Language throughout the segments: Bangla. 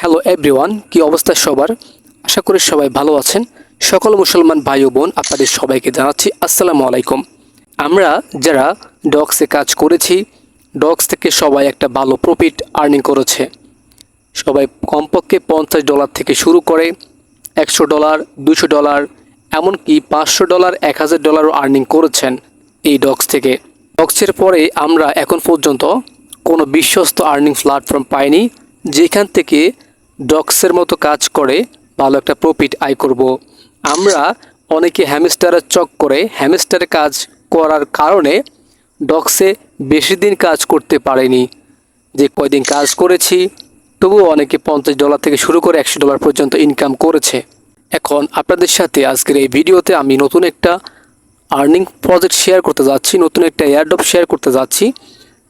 হ্যালো এভরিওয়ান, কি অবস্থা সবার? আশা করি সবাই ভালো আছেন। সকল মুসলমান ভাই ও বোন আপনাদের সবাইকে জানাচ্ছি আসসালামু আলাইকুম। আমরা যারা ডগসে কাজ করেছি, ডগস থেকে সবাই একটা ভালো প্রফিট আর্নিং করেছে। সবাই কমপক্ষে $50 থেকে শুরু করে $100, $200, এমনকি $500, $1000 আর্নিং করেছেন এই ডগস থেকে। ডগসের পরে আমরা এখন পর্যন্ত কোনো বিশ্বস্ত আর্নিং প্ল্যাটফর্ম পাইনি যেখান থেকে ডগসের মতো কাজ করে ভালো একটা প্রফিট আয় করব। আমরা অনেকে হ্যামস্টারের চক্করে হ্যামস্টারে কাজ করার কারণে ডগসে বেশি দিন কাজ করতে পারেনি। যে কয়দিন কাজ করেছি তবুও অনেকে $50 থেকে শুরু করে $100 পর্যন্ত ইনকাম করেছে। এখন আপনাদের সাথে আজকের এই ভিডিওতে আমি নতুন একটা আর্নিং প্রজেক্ট শেয়ার করতে যাচ্ছি, নতুন একটা এয়ারড্রপ শেয়ার করতে যাচ্ছি,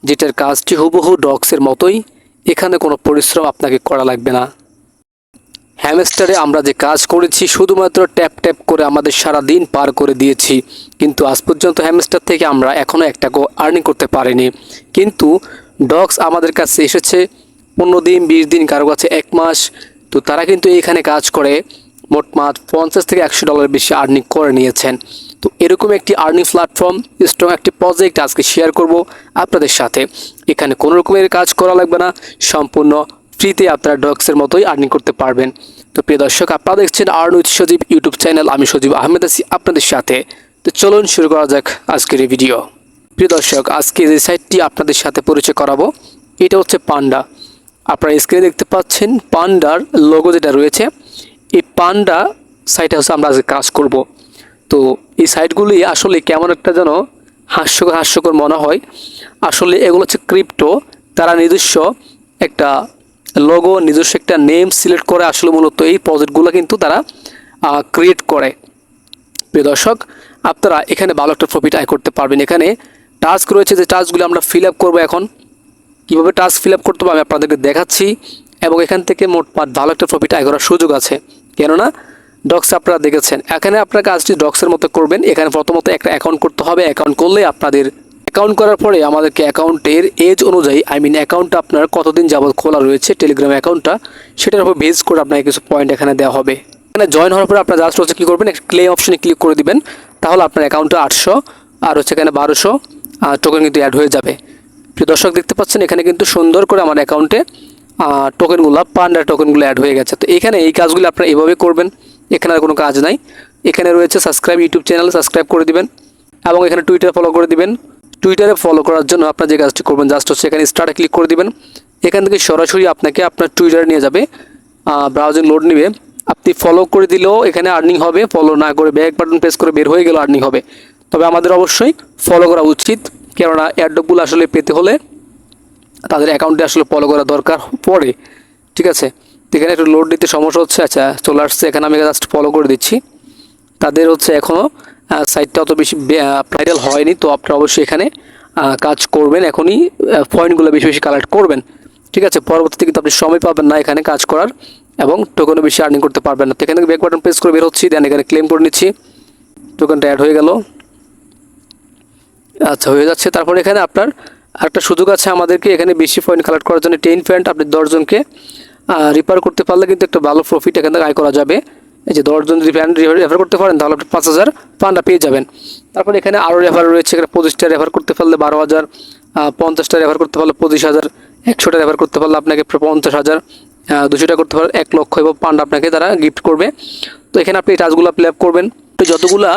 যেটার কাজটি হুবহু ডগসের মতোই। এখানে কোনো পরিশ্রম আপনাকে করা লাগবে না। হ্যামস্টারে আমরা যে কাজ করেছি শুধুমাত্র ট্যাপ ট্যাপ করে আমাদের সারা দিন পার করে দিয়েছি, কিন্তু আজ পর্যন্ত হ্যামস্টার থেকে আমরা এখনও একটাকেও আর্নিং করতে পারিনি। কিন্তু ডগস আমাদের কাছে এসেছে 15 দিন, 20 দিন, কারো কাছে 1 মাস। তো তারা কিন্তু এখানে কাজ করে মোটমাট $50 থেকে $100 বেশি আর্নিং করে নিয়েছেন। তো এরকম একটি আর্নিং প্ল্যাটফর্ম, স্ট্রং একটি প্রজেক্ট আজকে শেয়ার করব আপনাদের সাথে। এখানে কোনো রকমের কাজ করা লাগবে না, সম্পূর্ণ ফ্রিতে আপনারা ডগসের মতোই আর্নিং করতে পারবেন। তো প্রিয় দর্শক, আপনারা দেখছেন earn with Sajib YouTube channel. আমি সজীব আহমেদ আছি আপনাদের সাথে। তো চলুন শুরু করা যাক আজকের এই ভিডিও। প্রিয় দর্শক, আজকে যে সাইটটি আপনাদের সাথে পরিচয় করাবো এটা হচ্ছে পান্ডা। আপনারা স্ক্রিনে দেখতে পাচ্ছেন পান্ডার লোগো যেটা রয়েছে, এই পান্ডা সাইটে হচ্ছে আমরা আজকে কাজ করব। তো এই সাইটগুলি আসলে কেমন একটা যেন হাস্যকর মনে হয়। আসলে এগুলো হচ্ছে ক্রিপ্টো। তারা নিজস্ব একটা লোগো, নিজস্ব একটা নেম সিলেক্ট করে আসলে মূলত এই প্রজেক্টগুলো কিন্তু তারা ক্রিয়েট করে। প্রিয় দর্শক, আপনারা এখানে ভালো একটা প্রফিট আয় করতে পারবেন। এখানে টাস্ক রয়েছে, যে টাস্কগুলো আমরা ফিল আপ করবো। এখন কীভাবে টাস্ক ফিল আপ করতে হবে আমি আপনাদেরকে দেখাচ্ছি, এবং এখান থেকে মোটমাট ভালো একটা প্রফিট আয় করার সুযোগ আছে। কেননা ডগস আপনারা দেখেছেন, এখানে আপনার কাজটি ডগসের মতো করবেন। এখানে প্রথমত একটা অ্যাকাউন্ট করতে হবে। অ্যাকাউন্ট করলে আপনাদের অ্যাকাউন্ট করার পরে আমাদেরকে অ্যাকাউন্টের এজ অনুযায়ী, অ্যাকাউন্টটা আপনার কতদিন যাবত খোলা রয়েছে টেলিগ্রাম অ্যাকাউন্টটা, সেটার উপর বেস করে আপনাকে কিছু পয়েন্ট এখানে দেওয়া হবে। এখানে জয়েন হওয়ার পরে আপনার জাস্ট হচ্ছে কী করবেন, একটা ক্লেম অপশনে ক্লিক করে দিবেন। তাহলে আপনার অ্যাকাউন্টটা 800 আর হচ্ছে এখানে 1200 টোকেন কিন্তু অ্যাড হয়ে যাবে। প্রিয় দর্শক, দেখতে পাচ্ছেন এখানে কিন্তু সুন্দর করে আমার অ্যাকাউন্টে টোকেনগুলো, পান্ডার টোকেনগুলো অ্যাড হয়ে গেছে। তো এখানে এই কাজগুলো আপনারা এইভাবে করবেন। এখানে আর কোনো কাজ নাই। এখানে রয়েছে সাবস্ক্রাইব, ইউটিউব চ্যানেল সাবস্ক্রাইব করে দিবেন, এবং এখানে টুইটার ফলো করে দিবেন। টুইটারে ফলো করার জন্য আপনার যে কাজটি করবেন, জাস্ট হচ্ছে এখানে স্টার্টে ক্লিক করে দিবেন। এখান থেকে সরাসরি আপনাকে আপনার টুইটারে নিয়ে যাবে, ব্রাউজিং লোড নেবে। আপনি ফলো করে দিলেও এখানে আর্নিং হবে, ফলো না করে ব্যাক বাটন প্রেস করে বের হয়ে গেলেও আর্নিং হবে। তবে আমাদের অবশ্যই ফলো করা উচিত, কেননা এয়ারড্রপগুলো আসলে পেতে হলে তাদের অ্যাকাউন্টে আসলে ফলো করা দরকার পড়ে। ঠিক আছে, এখানে একটু লোড দিতে সমস্যা হচ্ছে। আচ্ছা, চলে আসছে। এখানে আমি জাস্ট ফলো করে দিচ্ছি। তাদের হচ্ছে এখনও সাইটটা অত বেশি ভাইরাল হয়নি। তো আপনারা অবশ্যই এখানে কাজ করবেন, এখনই পয়েন্টগুলো বেশি বেশি কালেক্ট করবেন। ঠিক আছে, পরবর্তীতে কিন্তু আপনি সময় পাবেন না এখানে কাজ করার, এবং টোকেনও বেশি আর্নিং করতে পারবেন না। তো এখানে ব্যাক বাটন প্রেস করে বের হচ্ছি, দেন এখানে ক্লেম করে নিচ্ছি। টোকেনটা অ্যাড হয়ে গেল। আচ্ছা, হয়ে যাচ্ছে। তারপরে এখানে আপনার একটা সুযোগ আছে আমাদেরকে এখানে বেশি পয়েন্ট কালেক্ট করার জন্য। 10 পয়েন্ট আপনি 10 জনকে রিফার করতে পারলে কিন্তু একটা ভালো প্রফিট এখান থেকে আয় করা যাবে। এই যে 10 জন যদি রেফার করতে পারেন তাহলে আপনি 5000 পান্ডা পেয়ে যাবেন। তারপরে এখানে আরও রেফার রয়েছে। এখানে 25টা রেফার করতে পারলে 12,000, 50টা রেফার করতে পারলে 25,000, 100টা রেফার করতে পারলে আপনাকে 50,000, 200টা করতে পারলে 1 লক্ষ এবং পান্ডা আপনাকে তারা গিফট করবে। তো এখানে আপনি এই টাস্কগুলো ফিল আপ করবেন। তো যতগুলা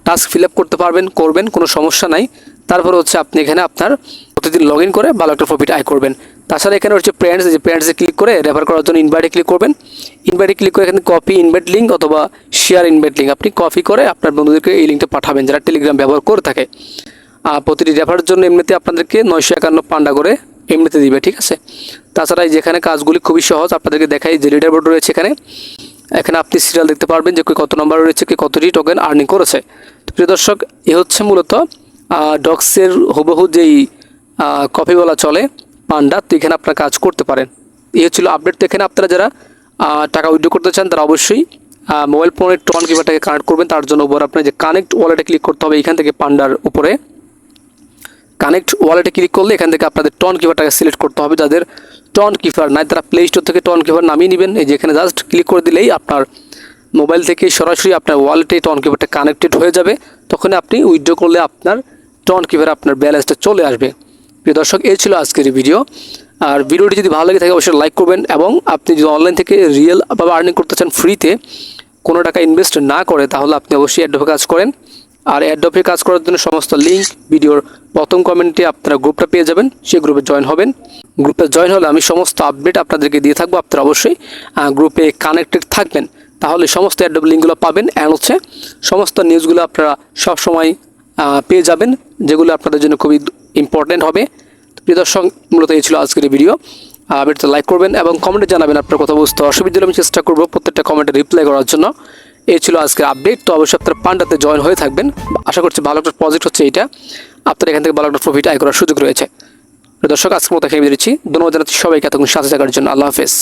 টাস্ক ফিল আপ করতে পারবেন করবেন, কোনো সমস্যা নাই। তারপর হচ্ছে আপনি এখানে আপনার প্রতিদিন লগ ইন করে ভালো একটা প্রফিট আয় করবেন। তাছাড়া এখানে হচ্ছে ফ্রেন্ডস, যে ফ্রেন্ডসে ক্লিক করে রেফার করার জন্য ইনভাইটে ক্লিক করবেন। ইনভাইটে ক্লিক করে এখানে কপি ইনভাইট লিঙ্ক অথবা শেয়ার ইনভাইট লিঙ্ক আপনি কপি করে আপনার বন্ধুদেরকে এই লিঙ্কটা পাঠাবেন যারা টেলিগ্রাম ব্যবহার করে থাকে। প্রতিটি রেফারের জন্য এমনিতে আপনাদেরকে 951 পান্ডা করে এমনিতে দিবে। ঠিক আছে, তাছাড়া যেখানে কাজগুলি খুবই সহজ, আপনাদেরকে দেখাই যে লিডার বোর্ড রয়েছে এখানে। এখানে আপনি সিরিয়াল দেখতে পারবেন যে কত নাম্বার রয়েছে, কতটি টোকেন আর্নিং করেছে। তো প্রিয় দর্শক, এ হচ্ছে মূলত ডগসের হুবহু যেই কপি বলা চলে পান্ডা। তো এখানে আপনারা কাজ করতে পারেন। এই হচ্ছিল আপডেট। তো এখানে আপনারা যারা টাকা উইথড্র করতে চান তারা অবশ্যই মোবাইল ফোনের টন কিপারটাকে কানেক্ট করবেন। তার জন্য উপর আপনার যে কানেক্ট ওয়ালেটে ক্লিক করতে হবে। এখান থেকে পান্ডার উপরে কানেক্ট ওয়ালেটে ক্লিক করলে এখান থেকে আপনাদের টন কিপারটাকে সিলেক্ট করতে হবে, যাদের টন কিপার নাই তারা প্লে স্টোর থেকে টন কিপার নামিয়ে নেবেন। এই যে এখানে জাস্ট ক্লিক করে দিলেই আপনার মোবাইল থেকে সরাসরি আপনার ওয়ালেটে টন কিপারটা কানেক্টেড হয়ে যাবে। তখন আপনি উইথড্র করলে আপনার টন কিপারে আপনার ব্যালেন্সটা চলে আসবে। প্রিয় দর্শক, এই ছিল আজকের এই ভিডিও। আর ভিডিওটি যদি ভালো লাগে থাকে অবশ্যই লাইক করবেন, এবং আপনি যদি অনলাইন থেকে রিয়েলভাবে আর্নিং করতে চান ফ্রিতে, কোনো টাকা ইনভেস্ট না করে, তাহলে আপনি অবশ্যই অ্যাডোপে কাজ করেন। আর অ্যাডোপে কাজ করার জন্য সমস্ত লিঙ্ক ভিডিওর প্রথম কমেন্টে আপনারা গ্রুপটা পেয়ে যাবেন, সেই গ্রুপে জয়েন হবেন। গ্রুপে জয়েন হলে আমি সমস্ত আপডেট আপনাদেরকে দিয়ে থাকবো। আপনারা অবশ্যই গ্রুপে কানেক্টেড থাকবেন, তাহলে সমস্ত অ্যাডোপে লিঙ্কগুলো পাবেন, অ্যান্ড হচ্ছে সমস্ত নিউজগুলো আপনারা সবসময় পেয়ে যাবেন, যেগুলো আপনাদের জন্য খুবই ইম্পর্ট্যান্ট হবে। প্রিয় দর্শক, মূলত এই ছিল আজকের ভিডিও। ভিডিওতে লাইক করবেন এবং কমেন্টে জানাবেন আপনার কথা বুঝতে অসুবিধা হলে আমি চেষ্টা করবো প্রত্যেকটা কমেন্টে রিপ্লাই করার জন্য। এই ছিল আজকের আপডেট। তো অবশ্যই আপনারা পান্ডাতে জয়েন হয়ে থাকবেন। আশা করছি ভালো একটা প্রজেক্ট হচ্ছে এইটা, আপনার এখান থেকে ভালো একটা প্রফিট আয় করার সুযোগ রয়েছে। প্রিয় দর্শক, আজকের মতো এখানে দিচ্ছি। ধন্যবাদ জানাচ্ছি সবাইকে এতক্ষণ সাথে থাকার জন্য। আল্লাহ হাফেজ।